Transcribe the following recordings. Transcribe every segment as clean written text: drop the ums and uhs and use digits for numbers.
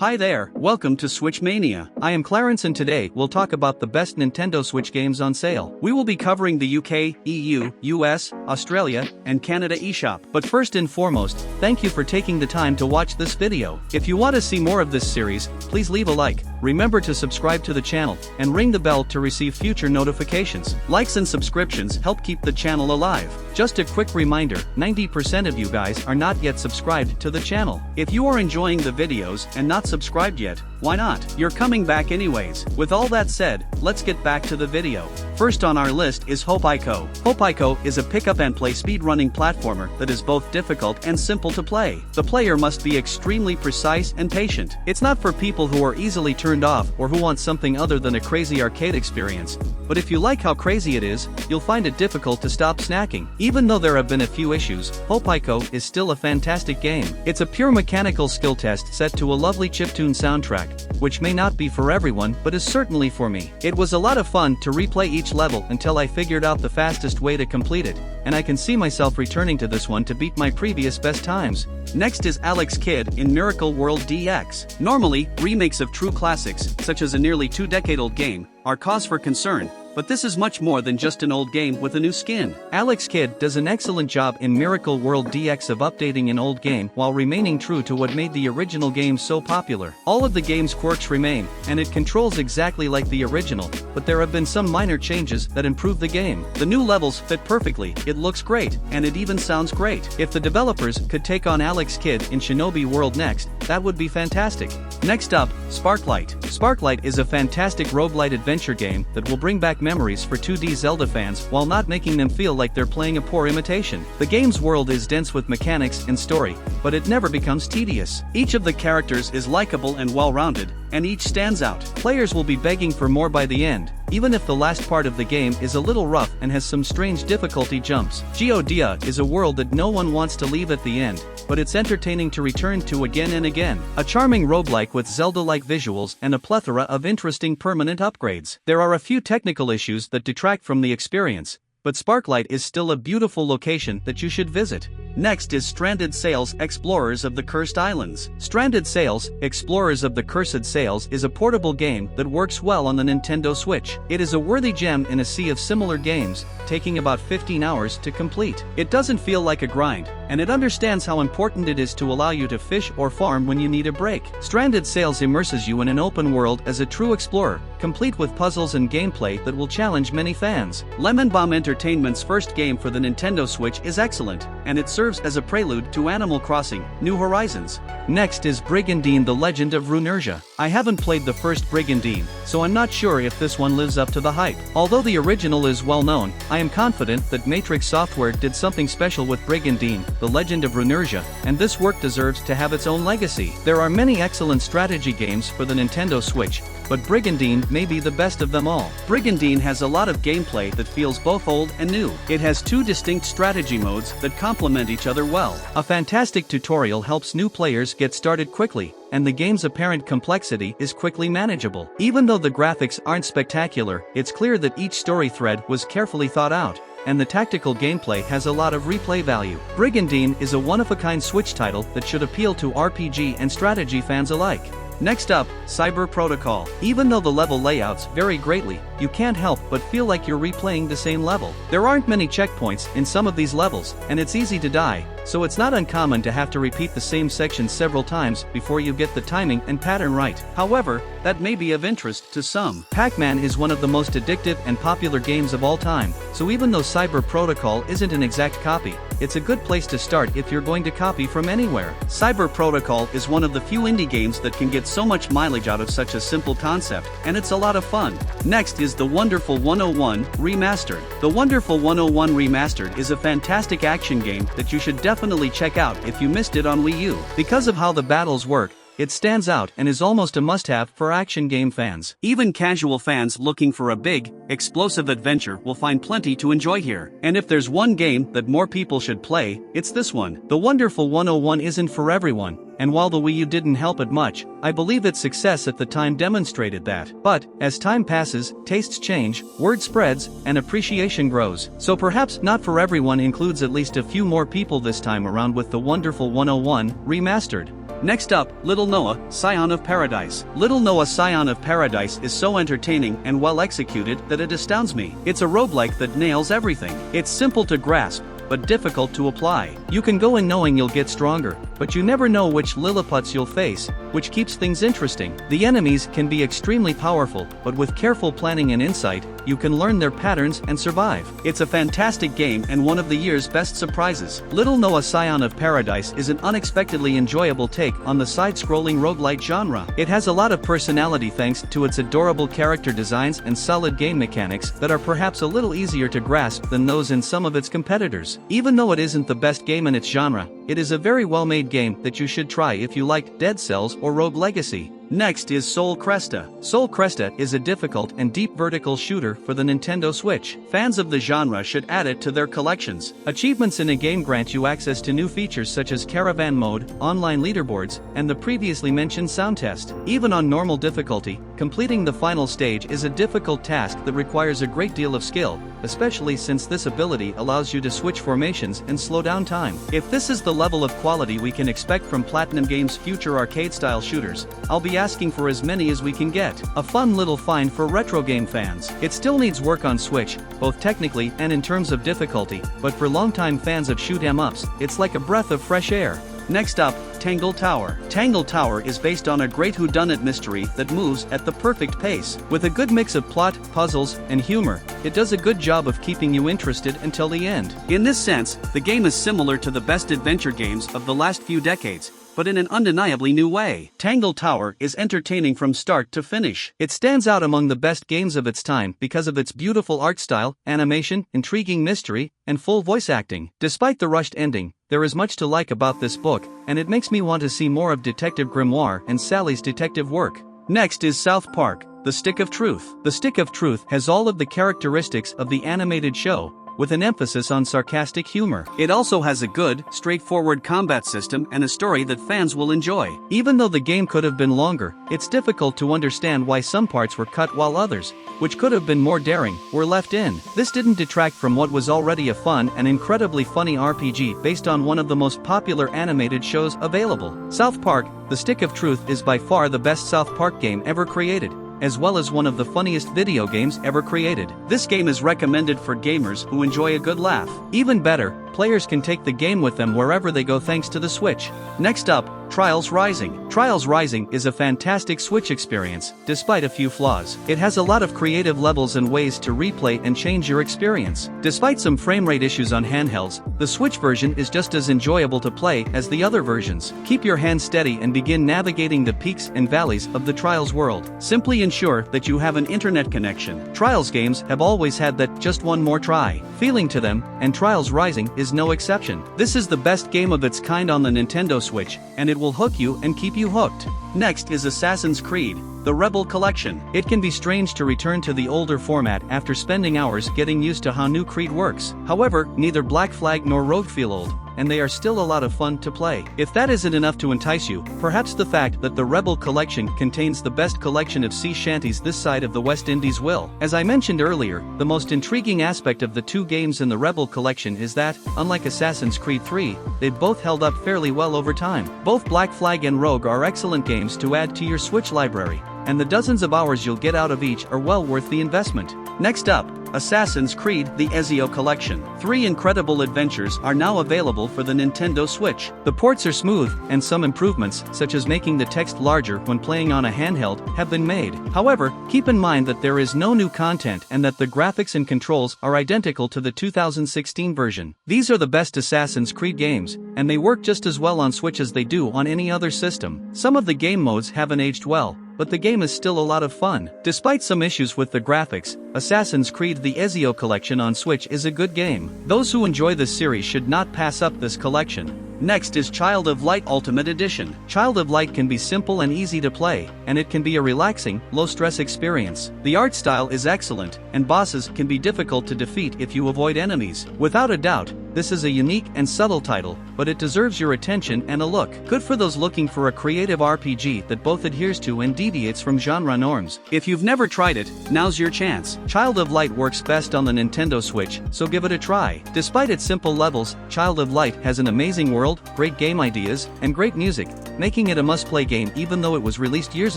Hi there, welcome to Switch Mania. I am Clarence and today we'll talk about the best Nintendo Switch games on sale. We will be covering the UK, EU, US, Australia, and Canada eShop. But first and foremost, thank you for taking the time to watch this video. If you want to see more of this series, please leave a like. Remember to subscribe to the channel and ring the bell to receive future notifications. Likes and subscriptions help keep the channel alive. Just a quick reminder, 90% of you guys are not yet subscribed to the channel. If you are enjoying the videos and not subscribed yet, why not? You're coming back anyways. With all that said, let's get back to the video. First on our list is HoPiKo. HoPiKo is a pick-up-and-play speedrunning platformer that is both difficult and simple to play. The player must be extremely precise and patient. It's not for people who are easily turned off or who want something other than a crazy arcade experience. But if you like how crazy it is, you'll find it difficult to stop snacking. Even though there have been a few issues, HoPiKo is still a fantastic game. It's a pure mechanical skill test set to a lovely chiptune soundtrack, which may not be for everyone but is certainly for me. It was a lot of fun to replay each level until I figured out the fastest way to complete it, and I can see myself returning to this one to beat my previous best times. Next is Alex Kidd in Miracle World DX. Normally, remakes of true classics, such as a nearly 2-decade-old game, are cause for concern, but this is much more than just an old game with a new skin. Alex Kidd does an excellent job in Miracle World DX of updating an old game while remaining true to what made the original game so popular. All of the game's quirks remain, and it controls exactly like the original, but there have been some minor changes that improve the game. The new levels fit perfectly, it looks great, and it even sounds great. If the developers could take on Alex Kidd in Shinobi World next, that would be fantastic. Next up, Sparklite. Sparklite is a fantastic roguelite adventure game that will bring back memories for 2D Zelda fans while not making them feel like they're playing a poor imitation. The game's world is dense with mechanics and story, but it never becomes tedious. Each of the characters is likable and well-rounded, and each stands out. Players will be begging for more by the end, even if the last part of the game is a little rough and has some strange difficulty jumps. Geodia is a world that no one wants to leave at the end, but it's entertaining to return to again and again. A charming roguelike with Zelda-like visuals and a plethora of interesting permanent upgrades. There are a few technical issues that detract from the experience, but Sparklite is still a beautiful location that you should visit. Next is Stranded Sails Explorers of the Cursed Islands. Stranded Sails Explorers of the Cursed Sails is a portable game that works well on the Nintendo Switch. It is a worthy gem in a sea of similar games, taking about 15 hours to complete. It doesn't feel like a grind, and it understands how important it is to allow you to fish or farm when you need a break. Stranded Sails immerses you in an open world as a true explorer, complete with puzzles and gameplay that will challenge many fans. Lemon Bomb Entertainment's first game for the Nintendo Switch is excellent, and it serves as a prelude to Animal Crossing: New Horizons. Next is Brigandine: The Legend of Runersia. I haven't played the first Brigandine, so I'm not sure if this one lives up to the hype. Although the original is well known, I am confident that Matrix Software did something special with Brigandine: The Legend of Runersia, and this work deserves to have its own legacy. There are many excellent strategy games for the Nintendo Switch, but Brigandine may be the best of them all. Brigandine has a lot of gameplay that feels both old and new. It has two distinct strategy modes that complement each other well. A fantastic tutorial helps new players get started quickly, and the game's apparent complexity is quickly manageable. Even though the graphics aren't spectacular, it's clear that each story thread was carefully thought out, and the tactical gameplay has a lot of replay value. Brigandine is a one-of-a-kind Switch title that should appeal to RPG and strategy fans alike. Next up, Cyber Protocol. Even though the level layouts vary greatly, you can't help but feel like you're replaying the same level. There aren't many checkpoints in some of these levels, and it's easy to die, so it's not uncommon to have to repeat the same section several times before you get the timing and pattern right. However, that may be of interest to some. Pac-Man is one of the most addictive and popular games of all time, so even though Cyber Protocol isn't an exact copy, it's a good place to start if you're going to copy from anywhere. Cyber Protocol is one of the few indie games that can get so much mileage out of such a simple concept, and it's a lot of fun. Next is The Wonderful 101 Remastered. The Wonderful 101 Remastered is a fantastic action game that you should definitely check out if you missed it on Wii U. Because of how the battles work, it stands out and is almost a must-have for action game fans. Even casual fans looking for a big, explosive adventure will find plenty to enjoy here. And if there's one game that more people should play, it's this one. The Wonderful 101 isn't for everyone, and while the Wii U didn't help it much, I believe its success at the time demonstrated that. But, as time passes, tastes change, word spreads, and appreciation grows. So perhaps Not For Everyone includes at least a few more people this time around with The Wonderful 101 Remastered. Next up, Little Noah, Scion of Paradise. Little Noah Scion of Paradise is so entertaining and well executed that it astounds me. It's a roguelike that nails everything. It's simple to grasp, but difficult to apply. You can go in knowing you'll get stronger, but you never know which Lilliputs you'll face, which keeps things interesting. The enemies can be extremely powerful, but with careful planning and insight, you can learn their patterns and survive. It's a fantastic game and one of the year's best surprises. Little Noah Scion of Paradise is an unexpectedly enjoyable take on the side-scrolling roguelite genre. It has a lot of personality thanks to its adorable character designs and solid game mechanics that are perhaps a little easier to grasp than those in some of its competitors. Even though it isn't the best game in its genre, it is a very well-made game that you should try if you like Dead Cells or Rogue Legacy. Next is Soul CRESTA. Soul CRESTA is a difficult and deep vertical shooter for the Nintendo Switch. Fans of the genre should add it to their collections. Achievements in a game grant you access to new features such as caravan mode, online leaderboards, and the previously mentioned sound test. Even on normal difficulty, completing the final stage is a difficult task that requires a great deal of skill, especially since this ability allows you to switch formations and slow down time. If this is the level of quality we can expect from Platinum Games' future arcade-style shooters, I'll be asking for as many as we can get. A fun little find for retro game fans. It still needs work on Switch, both technically and in terms of difficulty, but for longtime fans of shoot-'em-ups, it's like a breath of fresh air. Next up, Tangle Tower. Tangle Tower is based on a great whodunit mystery that moves at the perfect pace. With a good mix of plot, puzzles, and humor, it does a good job of keeping you interested until the end. In this sense, the game is similar to the best adventure games of the last few decades, but in an undeniably new way. Tangle Tower is entertaining from start to finish. It stands out among the best games of its time because of its beautiful art style, animation, intriguing mystery, and full voice acting. Despite the rushed ending, there is much to like about this book, and it makes me want to see more of Detective Grimoire and Sally's detective work. Next is South Park, The Stick of Truth. The Stick of Truth has all of the characteristics of the animated show, with an emphasis on sarcastic humor. It also has a good, straightforward combat system and a story that fans will enjoy. Even though the game could have been longer, it's difficult to understand why some parts were cut while others, which could have been more daring, were left in. This didn't detract from what was already a fun and incredibly funny RPG based on one of the most popular animated shows available. South Park, The Stick of Truth is by far the best South Park game ever created, as well as one of the funniest video games ever created. This game is recommended for gamers who enjoy a good laugh. Even better, players can take the game with them wherever they go thanks to the Switch. Next up, Trials Rising. Trials Rising is a fantastic Switch experience, despite a few flaws. It has a lot of creative levels and ways to replay and change your experience. Despite some frame rate issues on handhelds, the Switch version is just as enjoyable to play as the other versions. Keep your hand steady and begin navigating the peaks and valleys of the Trials world. Simply ensure that you have an internet connection. Trials games have always had that just one more try feeling to them, and Trials Rising is no exception. This is the best game of its kind on the Nintendo Switch, and it will hook you and keep you hooked. Next is Assassin's Creed, The Rebel Collection. It can be strange to return to the older format after spending hours getting used to how new Creed works. However, neither Black Flag nor Rogue feel old, and they are still a lot of fun to play. If that isn't enough to entice you, perhaps the fact that the Rebel Collection contains the best collection of sea shanties this side of the West Indies will. As I mentioned earlier, the most intriguing aspect of the two games in the Rebel Collection is that, unlike Assassin's Creed 3, they've both held up fairly well over time. Both Black Flag and Rogue are excellent games to add to your Switch library, and the dozens of hours you'll get out of each are well worth the investment. Next up, Assassin's Creed: The Ezio Collection. 3 incredible adventures are now available for the Nintendo Switch. The ports are smooth, and some improvements, such as making the text larger when playing on a handheld, have been made. However, keep in mind that there is no new content and that the graphics and controls are identical to the 2016 version. These are the best Assassin's Creed games, and they work just as well on Switch as they do on any other system. Some of the game modes haven't aged well, but the game is still a lot of fun. Despite some issues with the graphics, Assassin's Creed: The Ezio Collection on Switch is a good game. Those who enjoy this series should not pass up this collection. Next is Child of Light Ultimate Edition. Child of Light can be simple and easy to play, and it can be a relaxing, low-stress experience. The art style is excellent, and bosses can be difficult to defeat if you avoid enemies. Without a doubt, This is a unique and subtle title, but it deserves your attention and a look. Good for those looking for a creative RPG that both adheres to and deviates from genre norms. If you've never tried it, now's your chance. Child of Light works best on the Nintendo Switch, so give it a try. Despite its simple levels, Child of Light has an amazing world, great game ideas, and great music, making it a must-play game even though it was released years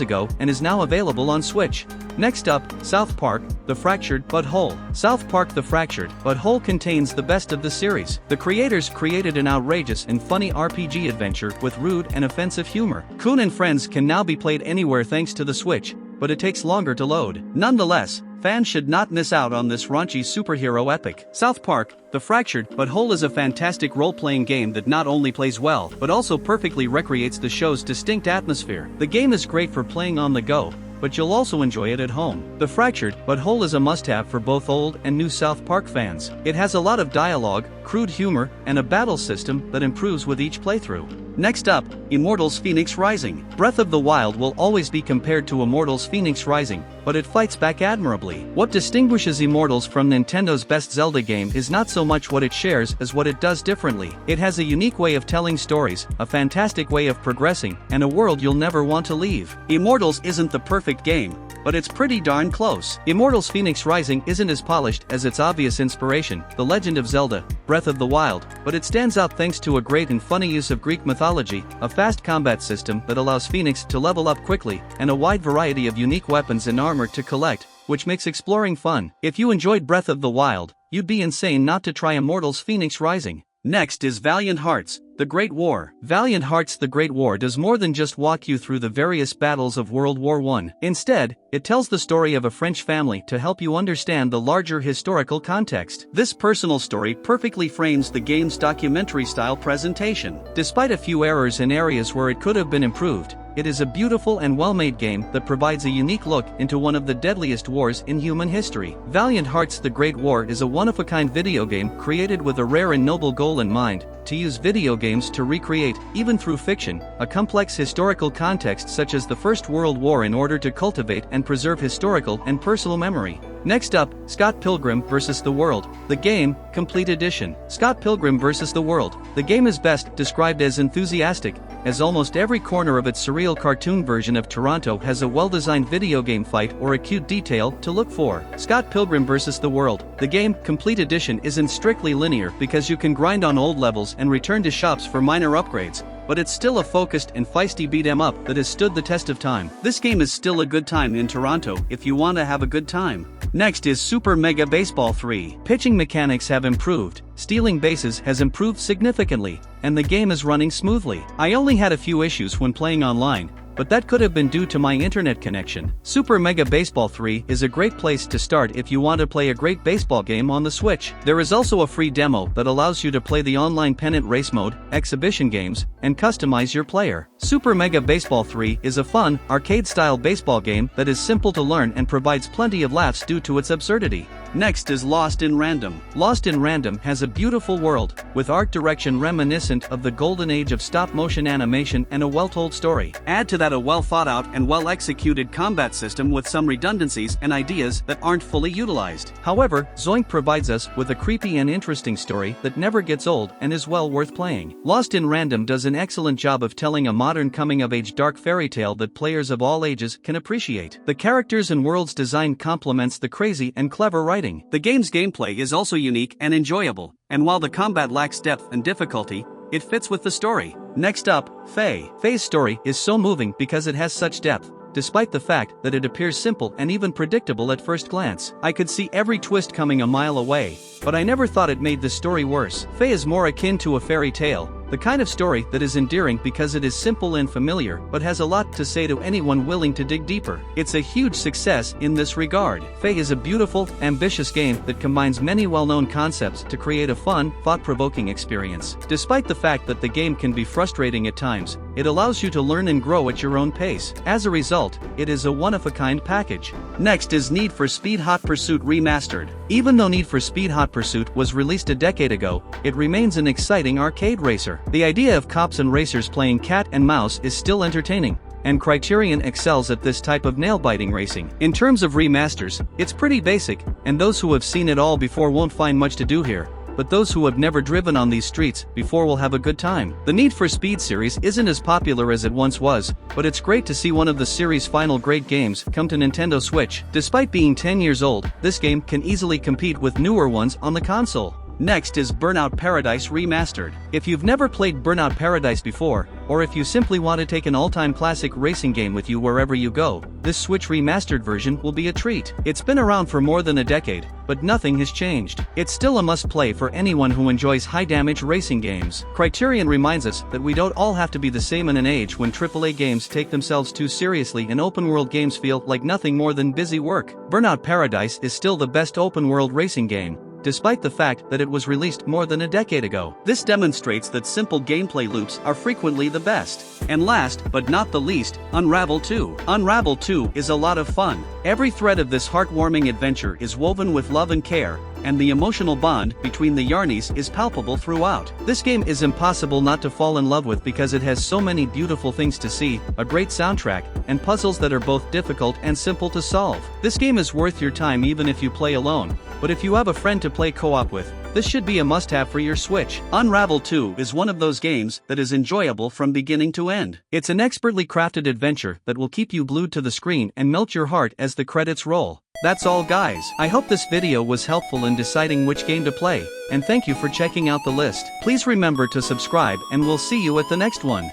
ago and is now available on Switch. Next up, South Park: The Fractured But Whole. South Park: The Fractured But Whole contains the best of the series. The creators created an outrageous and funny RPG adventure with rude and offensive humor. Kun and Friends can now be played anywhere thanks to the Switch, but it takes longer to load. Nonetheless, fans should not miss out on this raunchy superhero epic. South Park: The Fractured But Whole is a fantastic role-playing game that not only plays well, but also perfectly recreates the show's distinct atmosphere. The game is great for playing on the go, but you'll also enjoy it at home. The Fractured But Whole is a must-have for both old and new South Park fans. It has a lot of dialogue, crude humor, and a battle system that improves with each playthrough. Next up, Immortals: Fenyx Rising. Breath of the Wild will always be compared to Immortals: Fenyx Rising, but it fights back admirably. What distinguishes Immortals from Nintendo's best Zelda game is not so much what it shares as what it does differently. It has a unique way of telling stories, a fantastic way of progressing, and a world you'll never want to leave. Immortals isn't the perfect game, but it's pretty darn close. Immortals: Fenyx Rising isn't as polished as its obvious inspiration, The Legend of Zelda: Breath of the Wild, but it stands out thanks to a great and funny use of Greek mythology, a fast combat system that allows Fenyx to level up quickly, and a wide variety of unique weapons and armor to collect, which makes exploring fun. If you enjoyed Breath of the Wild, you'd be insane not to try Immortals: Fenyx Rising. Next is Valiant Hearts: The Great War. Valiant Hearts: The Great War does more than just walk you through the various battles of World War I. Instead, it tells the story of a French family to help you understand the larger historical context. This personal story perfectly frames the game's documentary-style presentation. Despite a few errors in areas where it could have been improved, it is a beautiful and well-made game that provides a unique look into one of the deadliest wars in human history. Valiant Hearts: The Great War is a one-of-a-kind video game created with a rare and noble goal in mind: to use video games to recreate, even through fiction, a complex historical context such as the First World War in order to cultivate and preserve historical and personal memory. Next up, Scott Pilgrim vs. the World: The Game, Complete Edition. Scott Pilgrim vs. the World: The Game is best described as enthusiastic, as almost every corner of its surreal cartoon version of Toronto has a well-designed video game fight or a cute detail to look for. Scott Pilgrim vs. the World: The Game, Complete Edition isn't strictly linear because you can grind on old levels and return to shops for minor upgrades, but it's still a focused and feisty beat-em-up that has stood the test of time. This game is still a good time in Toronto if you want to have a good time. Next is Super Mega Baseball 3. Pitching mechanics have improved, stealing bases has improved significantly, and the game is running smoothly. I only had a few issues when playing online, but that could have been due to my internet connection. Super Mega Baseball 3 is a great place to start if you want to play a great baseball game on the Switch. There is also a free demo that allows you to play the online pennant race mode, exhibition games, and customize your player. Super Mega Baseball 3 is a fun, arcade-style baseball game that is simple to learn and provides plenty of laughs due to its absurdity. Next is Lost in Random. Lost in Random has a beautiful world, with art direction reminiscent of the golden age of stop-motion animation and a well-told story. Add to that a well-thought-out and well-executed combat system with some redundancies and ideas that aren't fully utilized. However, Zoink provides us with a creepy and interesting story that never gets old and is well worth playing. Lost in Random does an excellent job of telling a modern coming-of-age dark fairy tale that players of all ages can appreciate. The characters and world's design complements the crazy and clever writing. The game's gameplay is also unique and enjoyable, and while the combat lacks depth and difficulty, it fits with the story. Next up, Faye. Faye's story is so moving because it has such depth, despite the fact that it appears simple and even predictable at first glance. I could see every twist coming a mile away, but I never thought it made the story worse. Faye is more akin to a fairy tale, the kind of story that is endearing because it is simple and familiar but has a lot to say to anyone willing to dig deeper. It's a huge success in this regard. Faye is a beautiful, ambitious game that combines many well-known concepts to create a fun, thought-provoking experience. Despite the fact that the game can be frustrating at times, it allows you to learn and grow at your own pace. As a result, it is a one-of-a-kind package. Next is Need for Speed Hot Pursuit Remastered. Even though Need for Speed Hot Pursuit was released a decade ago, it remains an exciting arcade racer. The idea of cops and racers playing cat and mouse is still entertaining, and Criterion excels at this type of nail-biting racing. In terms of remasters, it's pretty basic, and those who have seen it all before won't find much to do here. but those who have never driven on these streets before will have a good time. The Need for Speed series isn't as popular as it once was, but it's great to see one of the series' final great games come to Nintendo Switch. Despite being 10 years old, this game can easily compete with newer ones on the console. Next is Burnout Paradise Remastered. If you've never played Burnout Paradise before, or if you simply want to take an all-time classic racing game with you wherever you go, this Switch remastered version will be a treat. It's been around for more than a decade, but nothing has changed. It's still a must-play for anyone who enjoys high-damage racing games. Criterion reminds us that we don't all have to be the same in an age when AAA games take themselves too seriously and open-world games feel like nothing more than busy work. Burnout Paradise is still the best open-world racing game, despite the fact that it was released more than a decade ago. This demonstrates that simple gameplay loops are frequently the best. And last, but not the least, Unravel 2. Unravel 2 is a lot of fun. Every thread of this heartwarming adventure is woven with love and care, and the emotional bond between the Yarnies is palpable throughout. This game is impossible not to fall in love with because it has so many beautiful things to see, a great soundtrack, and puzzles that are both difficult and simple to solve. This game is worth your time even if you play alone, but if you have a friend to play co-op with, this should be a must-have for your Switch. Unravel 2 is one of those games that is enjoyable from beginning to end. It's an expertly crafted adventure that will keep you glued to the screen and melt your heart as the credits roll. That's all guys. I hope this video was helpful in deciding which game to play, and thank you for checking out the list. Please remember to subscribe and we'll see you at the next one.